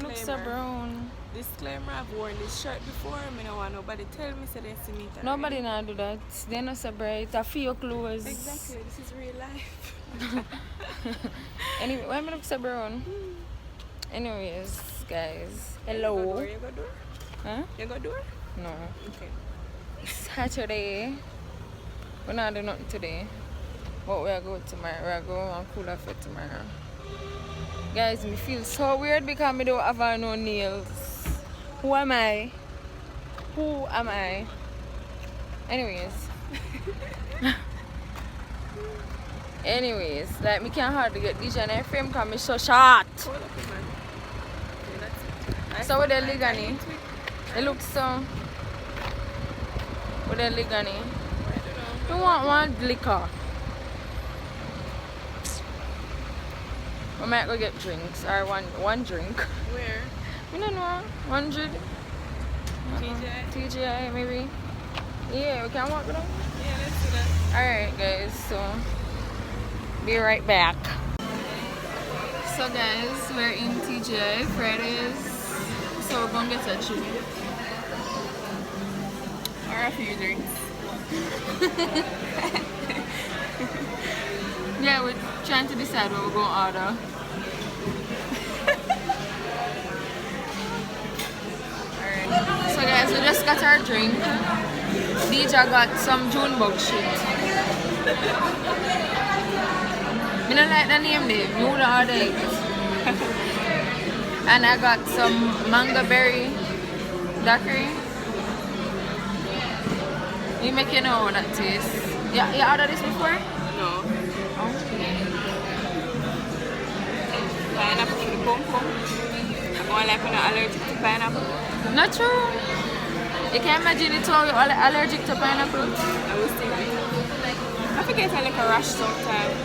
look so brown. Disclaimer, I've worn this shirt before. I don't want nobody tell me so they see me. Nobody now do that. They're not so bright. I feel your clothes. Exactly, this is real life. Anyway, why am I look so brown? Anyways, guys. Hello. You go door? Huh? You go door? No. Okay. Saturday. We're not doing nothing today. But we're going tomorrow. We're going on cooler for tomorrow. Guys, me feel so weird because I don't have no nails. Who am I? Who am I? Anyways. Anyways, like me can't hardly get DJ in frame because I'm so short. Hold up, man. Okay, that's it. So with the ligani, it looks so. With the ligani, you want one liquor. We might go get drinks or one drink. Where? We don't know. 100. TGI maybe. Yeah, we can walk with them. Yeah, let's do that. Alright guys, so be right back. So guys, we're in TGI Fridays. So we're gonna get a drink. Or a few drinks. Yeah, we're trying to decide what we're gonna order. Alright. So guys, we just got our drink. Dija got some June bug shit. I don't like the name there. You would order it. And I got some mango berry daiquiri. You make you know what that tastes. Yeah, you ordered this before? No. Okay. Pineapple for the pom-pom. I'm more like I'm allergic to pineapple. Not true. You can imagine it all you're allergic to pineapple. I was thinking. I forget I like a rash sometimes.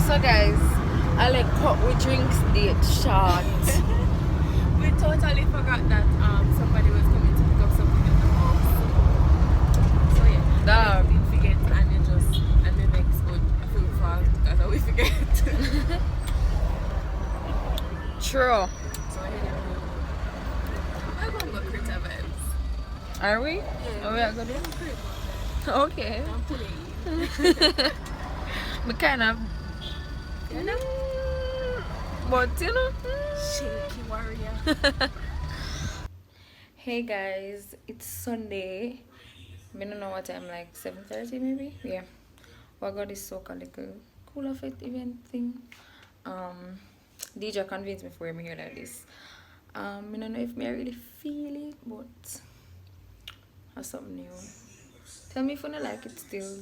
So guys, I like cut with drinks date short. We totally forgot that somebody was coming to pick up something in the house. So yeah, Dog. we didn't forget and it just and the next good full fault that's how we forget. True. So anyway, I'm gonna go critter vibes. Are we? Yeah. Oh, we are good. I'm crit. Okay. I'm pulling. We kind of. You know? But you know. Shaky warrior. Hey guys, it's Sunday. I don't know what time, like 7:30 maybe. Yeah. We got this so-called little cool of it event thing. DJ convinced me for me here like this. I don't know if I really feel it, but that's something new. Tell me if you don't like it still.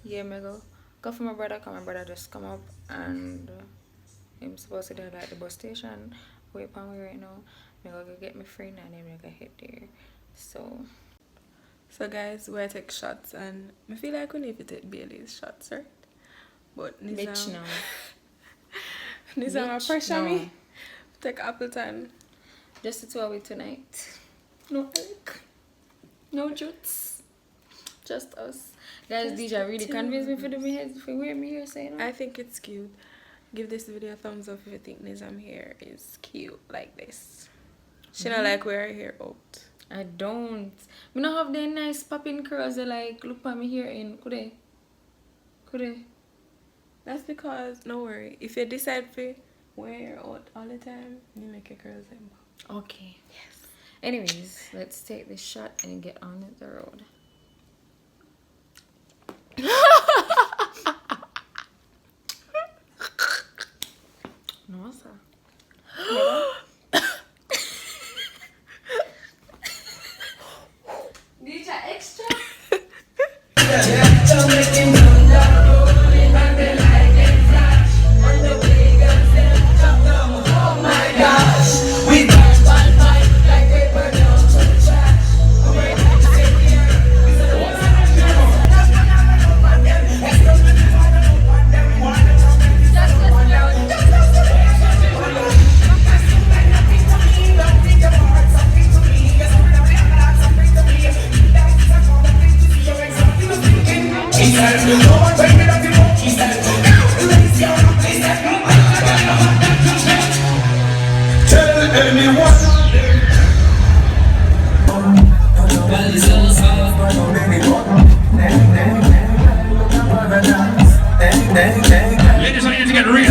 Yeah, me go for my brother, cause my brother just come up and I'm supposed to do like the bus station. Wait for me right now. Me go get my friend and then we go head there. So guys, we take shots and I feel like we need to take Bailey's shots, right? But bitch no. Nizam Bitch, pressure no. me. Take Appleton. Just the two of we tonight. No Alec. No Jutes. Just us. Guys, Just DJ really the convinced me two for the hair for wear me hair saying I think it's cute. Give this video a thumbs up if you think Nizam hair is cute like this. She not like wear her hair out. I don't. Me not have the nice popping curls that like look at me here in could they? That's because no worry. If you decide to wear your out all the time, you make your curls them. Okay. Yes. Anyways, let's take this shot and get on the road. Nossa. DJ extra. Oh my gosh, we got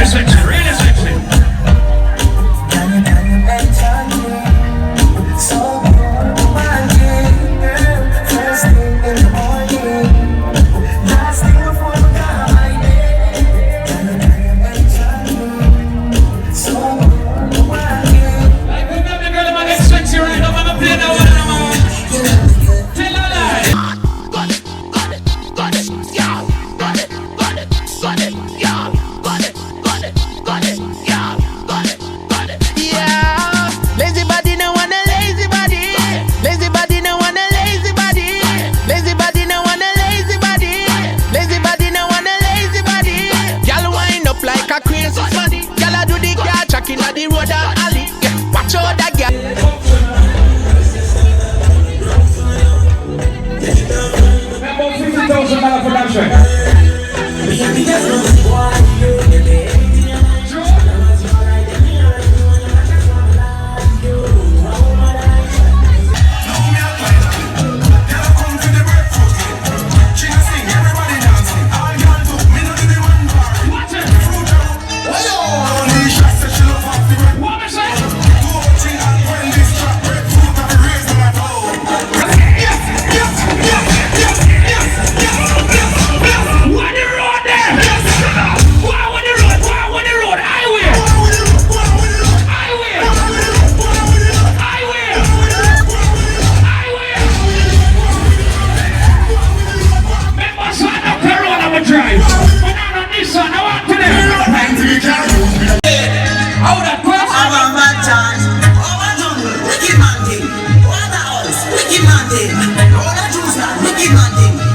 Really sexy, really sexy.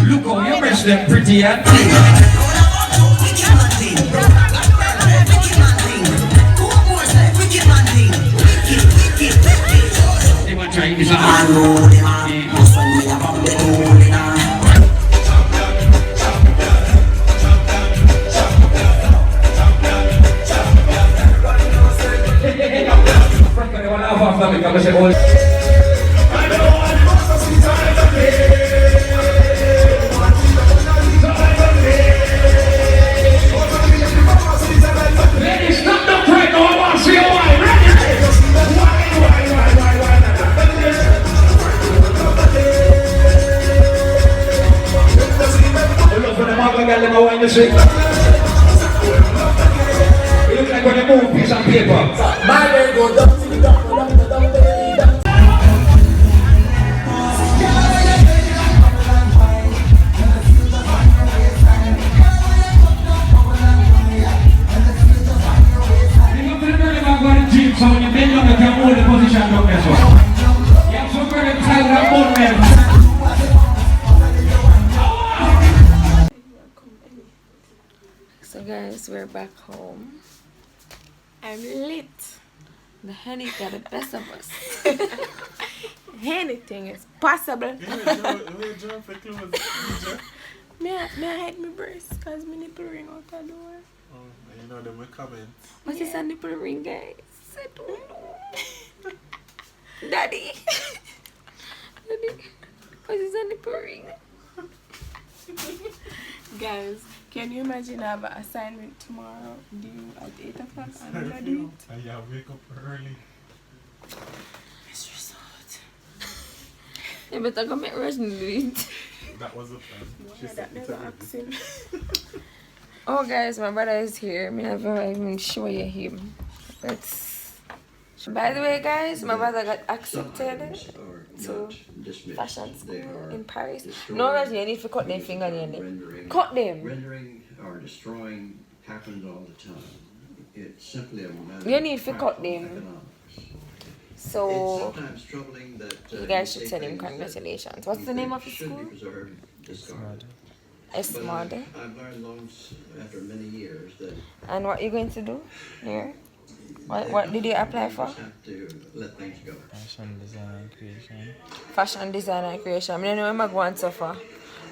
Look how you mess them pretty and they want to try this You look like when you move a piece of paper. My leg goes down to the down. So when you bend down, you can hold the position down there. So you have some very tight and bone men. So guys, we're back home. I'm lit. The honey got the best of us. Anything is possible. May I hide my breast because my nipple ring out the door. Oh, you know them will comment. What's this a nipple ring, guys? I don't know. Daddy. Daddy. What's this a nipple ring? Guys, can you imagine I have an assignment tomorrow due at 8 o'clock and I'm gonna do it? Yeah, wake up early. It's result. You better come make Rush do it. That was the plan. She Yeah, said that never asked him. Oh guys, my brother is here. I never even show you him. Let's. By the way, guys, my brother got accepted to fashion school in Paris. No, Reggie, you need to cut them fingernails. Cut them. Rendering or destroying happens all the time. It's simply a matter You need to of cut practical them. economics. So It's sometimes troubling that you guys should say tell him things that congratulations. What's we the name think of his should be school? preserved, discarded. But Smart. I've learned long after many years that And what you going to do here? What did you apply for? you just have to let things go. Fashion design and creation. Fashion design and creation. I don't know where I'm going so far.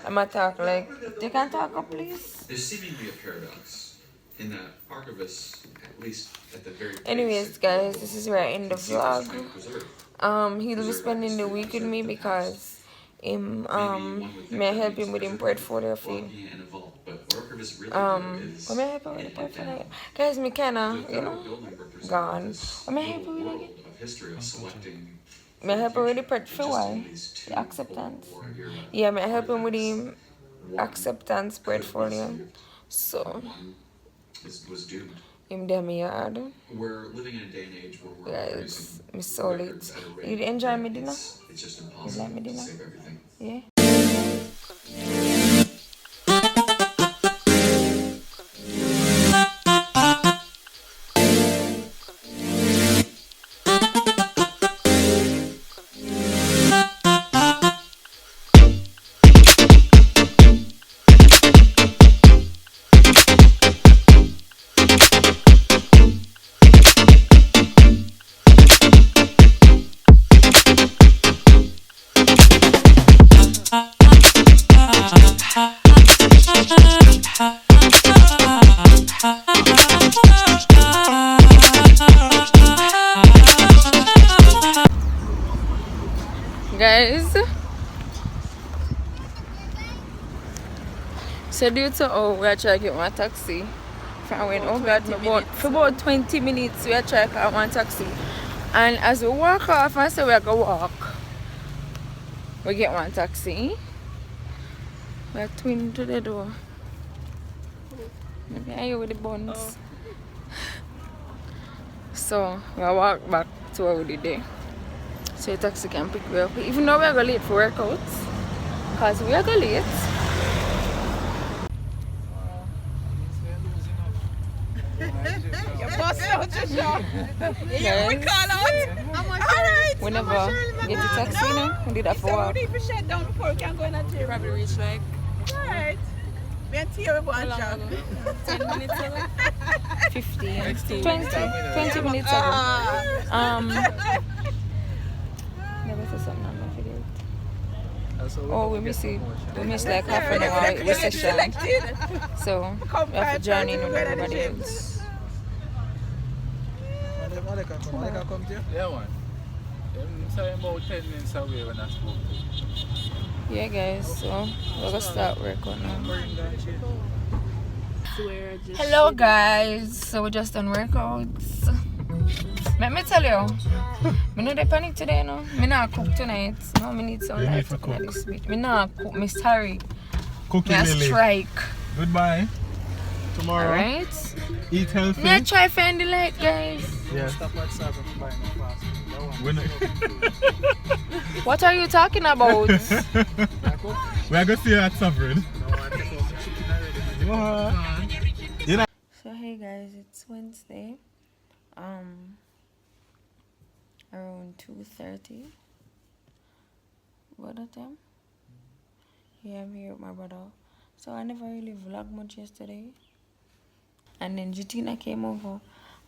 I'm going to talk like, you can talk up, please. There's seemingly a paradox in that archivists, at least at the very Anyways, guys, this is where I end the vlog. preserved. He'll be spending the week with me because may I help him with him portfolio fee. And evolve, but archivists really do is Am I happy with the portfolio? Guys, me kinda, you know, gone. Am I happy with world it? of history of selecting. Me happy with the portfolio? Just Why? in these two The acceptance. Cold War era Yeah, me help him with artifacts, the one acceptance could be portfolio. saved, So, one was doomed. him there me yard. We're living in a day and age where we're Guys, producing me sold records it. at a rate You enjoy that me dinner? It's just You like impossible me to dinner? save everything. Yeah. Guys, so due to we are trying to get one taxi from when for about 20 minutes we are trying to get one taxi, and as we walk off and say we are going to walk, we get one taxi. We are twin to the door. Maybe I you with the buns. So we walk back to where we did there. So the taxi can pick me up. Even though we are going late for workouts. Because we are going late. You bust out your shop. Guys, We call out. Alright. we never get the taxi now. We did that for So walk. we need to shut down before we can go in a gym. Probably reach like Alright. Me and Tia we want job. 10 minutes ago. 15, 20 minutes ago. Never say something on my video. Oh, we miss it. We miss like half an hour of the session. So we have to join in with everybody else. Yeah, man. Them say about 10 minutes away when I spoke to you. Yeah, guys. So we're gonna start workout now. Hello, guys. So we just done workouts. Let me tell you, me no dey panic today, no. Me not cook tonight. No, me need some light to cook this bit. Me not cook. Me sorry. Cookie Me a Lily. strike. Goodbye. Tomorrow. Alright. Eat healthy. Me a try find the light, guys. Yeah. We're not- What are you talking about? We're going to see you at Sovereign. What? So hey guys, it's Wednesday. Around 2:30. What that time? Yeah, I'm here with my brother. So I never really vlogged much yesterday. And then Jutina came over.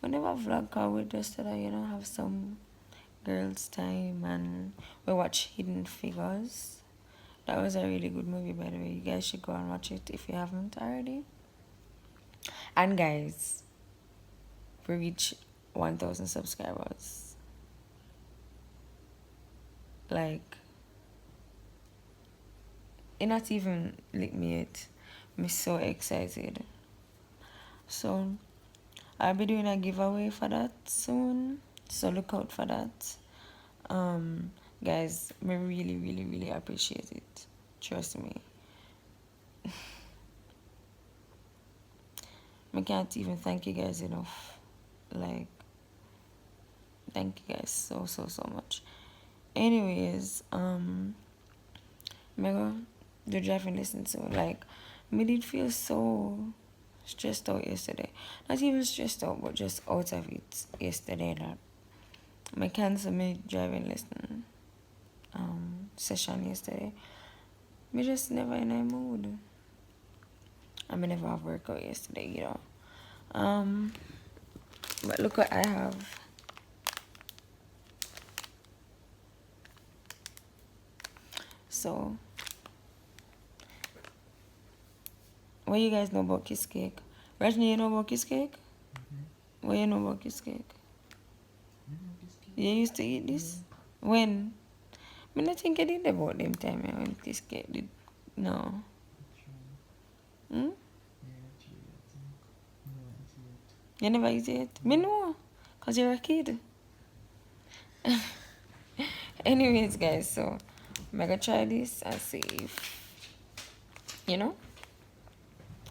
We never vlog cause we just have some girls' time and we watch Hidden Figures. That was a really good movie, by the way. You guys should go and watch it if you haven't already. And guys, we reached 1,000 subscribers. Like, it not even lit me yet. I'm so excited. So I'll be doing a giveaway for that soon. So look out for that. Guys, I really, really, really appreciate it. Trust me. I can't even thank you guys enough. Like, thank you guys so much. Anyways, I'm gonna do driving lesson soon. Like, me did feel so stressed out yesterday. Not even stressed out, but just out of it yesterday. That I canceled my driving lesson session yesterday. Me just never in a mood. I never have workout yesterday, you know. But look what I have. So, what you guys know about kiss cake? Rajni, you know about kiss cake? What you know about kiss cake? You used to eat this? When? I don't think I did about them time when kiss cake did. No. Hmm? You never use it? Me know. Because you're a kid. Anyways, guys, so I'm gonna try this and see if, you know,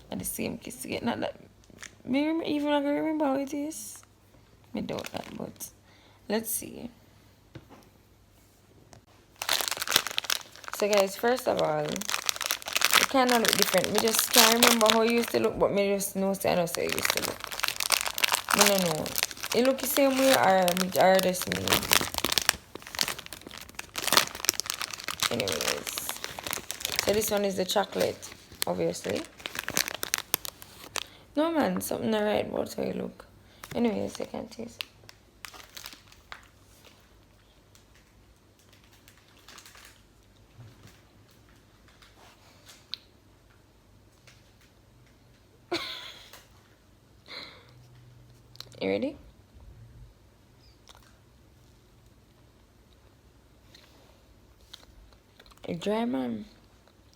and the same kiss again. Not that me even I can remember how it is. Me doubt that, but let's see. So guys, first of all, it kind of look different. Me just can't remember how it used to look, but me just know say I know say it used to look. Me don't know. It look the same way or just me. Anyways, so this one is the chocolate, obviously. No man, something not right about how you look. Anyways, I can't taste it. You ready? It's dry, man.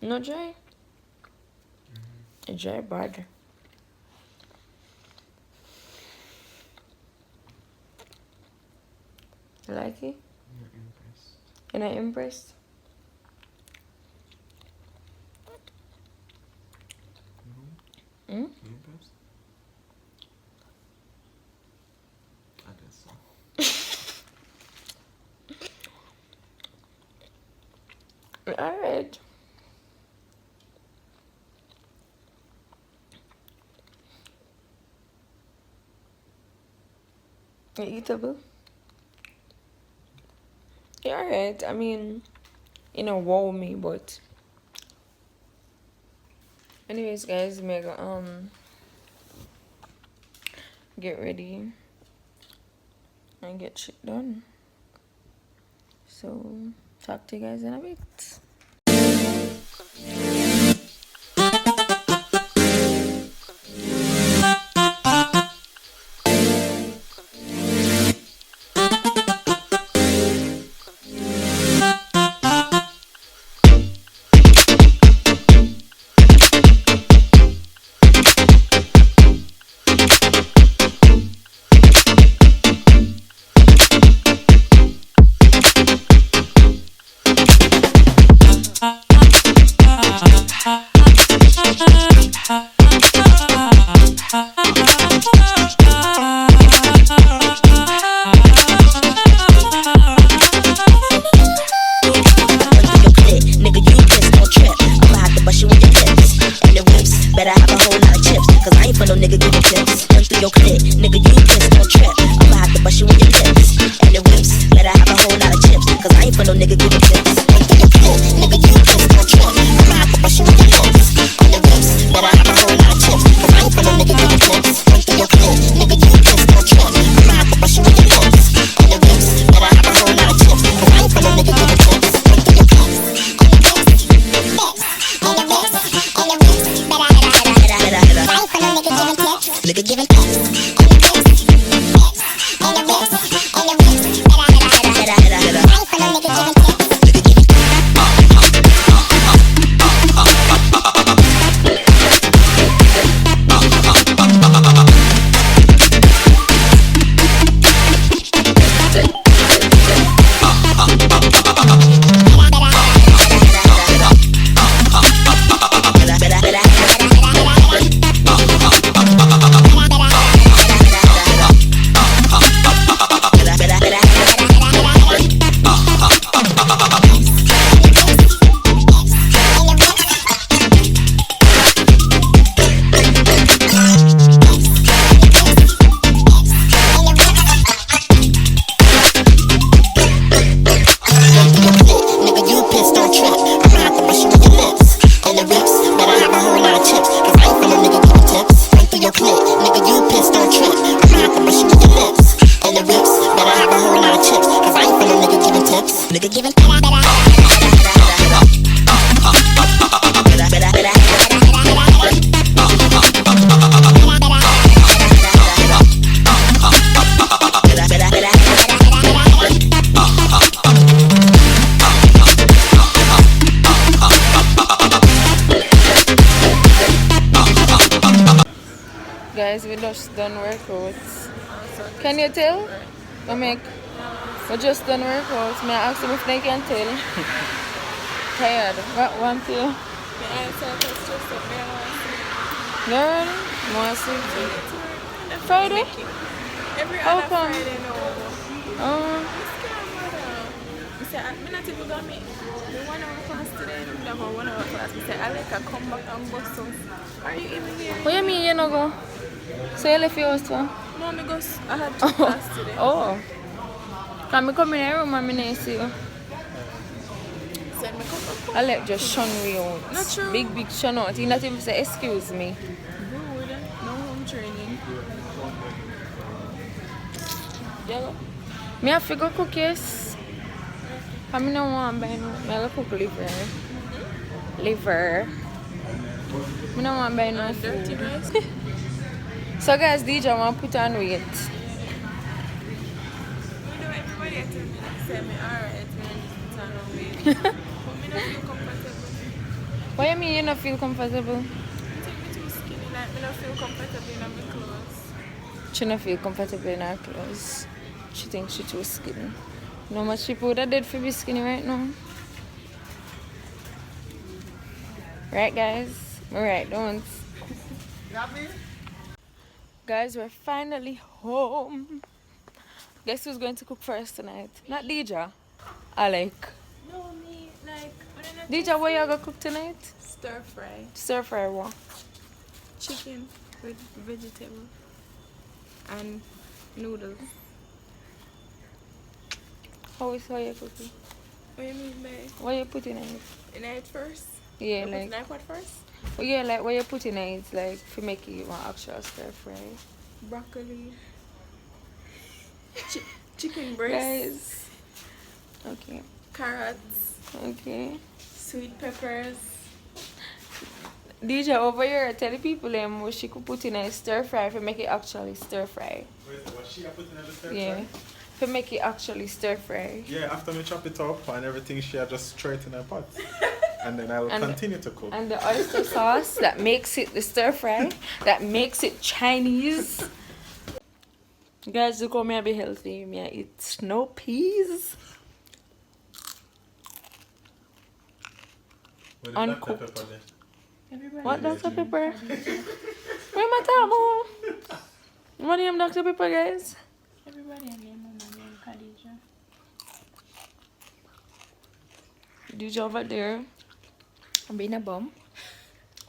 Not dry? It's dry bad. You like it? You're not impressed? No. Hmm? Impressed? I guess so. Alright. Eatable? Yeah, alright. I mean, you know, wow me, but anyways, guys, mega get ready and get shit done. So talk to you guys in a bit. Guys, we just done done workouts. Can you tell? We just done workouts. May I ask them if they can tell? Tired. What one to you? Girl, more sleep. Friday? Every How other come? Friday, no. Oh, I said, I'm not even going to meet. The 1 hour class today, we have a 1 hour class. I said, I come back and go so. Are you even here? what you mean you no go? So you left your house for? No, I had class today. Oh. Can I come in the room and I didn't see you? Said, me come back. I like just shun we out. Not true. Big shun out. You not even say excuse me. Rude. No home training. Yeah. Me have to go cook, yes. I don't want to buy no. I go cook liver. Liver. I don't want to buy no Dirty food. rice. So guys, DJ want to put on weight. You know, everybody at me say me alright, man. It's on a way. But me not feel comfortable. What you mean you don't feel comfortable? I think me too skinny. Like, me not feel comfortable in my clothes. She don't feel comfortable in her clothes. She thinks she too skinny. You know how much people would have did for be skinny right now? Right guys? Alright, don't. Guys, we're finally home. Guess who's going to cook for us tonight? Not Dija. Alec. No, me, like, Dija, what you gonna cook tonight? stir fry. Stir fry what? Chicken with vegetable and noodles. How is how you cooking? What do you mean by What you putting in it? in it first? Yeah, You like, put what first? well, yeah, like what you putting in it, like to make it one actual stir fry. Broccoli, chicken breast, Guys. Okay. carrots, Okay. sweet peppers. DJ over here tell the people what she could put in a stir fry to make it actually stir fry. What she put in the stir Yeah. fry? To make it actually stir fry. Yeah, after me chop it up and everything, she just throw it in her pot. And then I will And- continue to cook. And the oyster sauce that makes it the stir fry, that makes it Chinese. Guys, look how me I be healthy. Me I eat snow peas. Uncooked. Everybody. What Dr. Pepper? Where my table? What name Dr. Pepper, guys? Everybody and their mama named Khadija. DJ over there. I'm being a bum.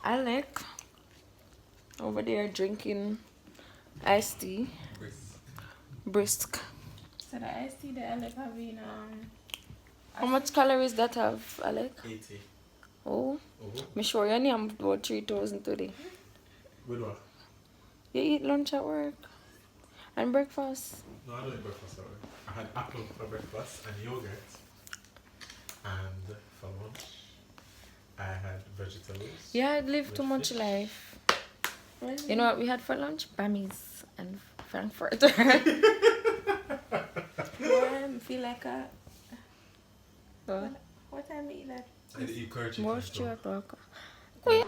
Alec over there drinking iced tea. Brisk. So the iced tea that I like having How much calories that have, Alec? 80. Oh, Oh. me sure you name about 3,000 today. With what? You eat lunch at work and breakfast. No, I don't eat breakfast already. I had apple for breakfast and yogurt. And for lunch, I had vegetables. Yeah, I'd live too much life. You know what we had for lunch? Bammies and Frankfurter. I feel like a. What? What time we eat that? I eat curry chicken. Most so- you talk. Wait.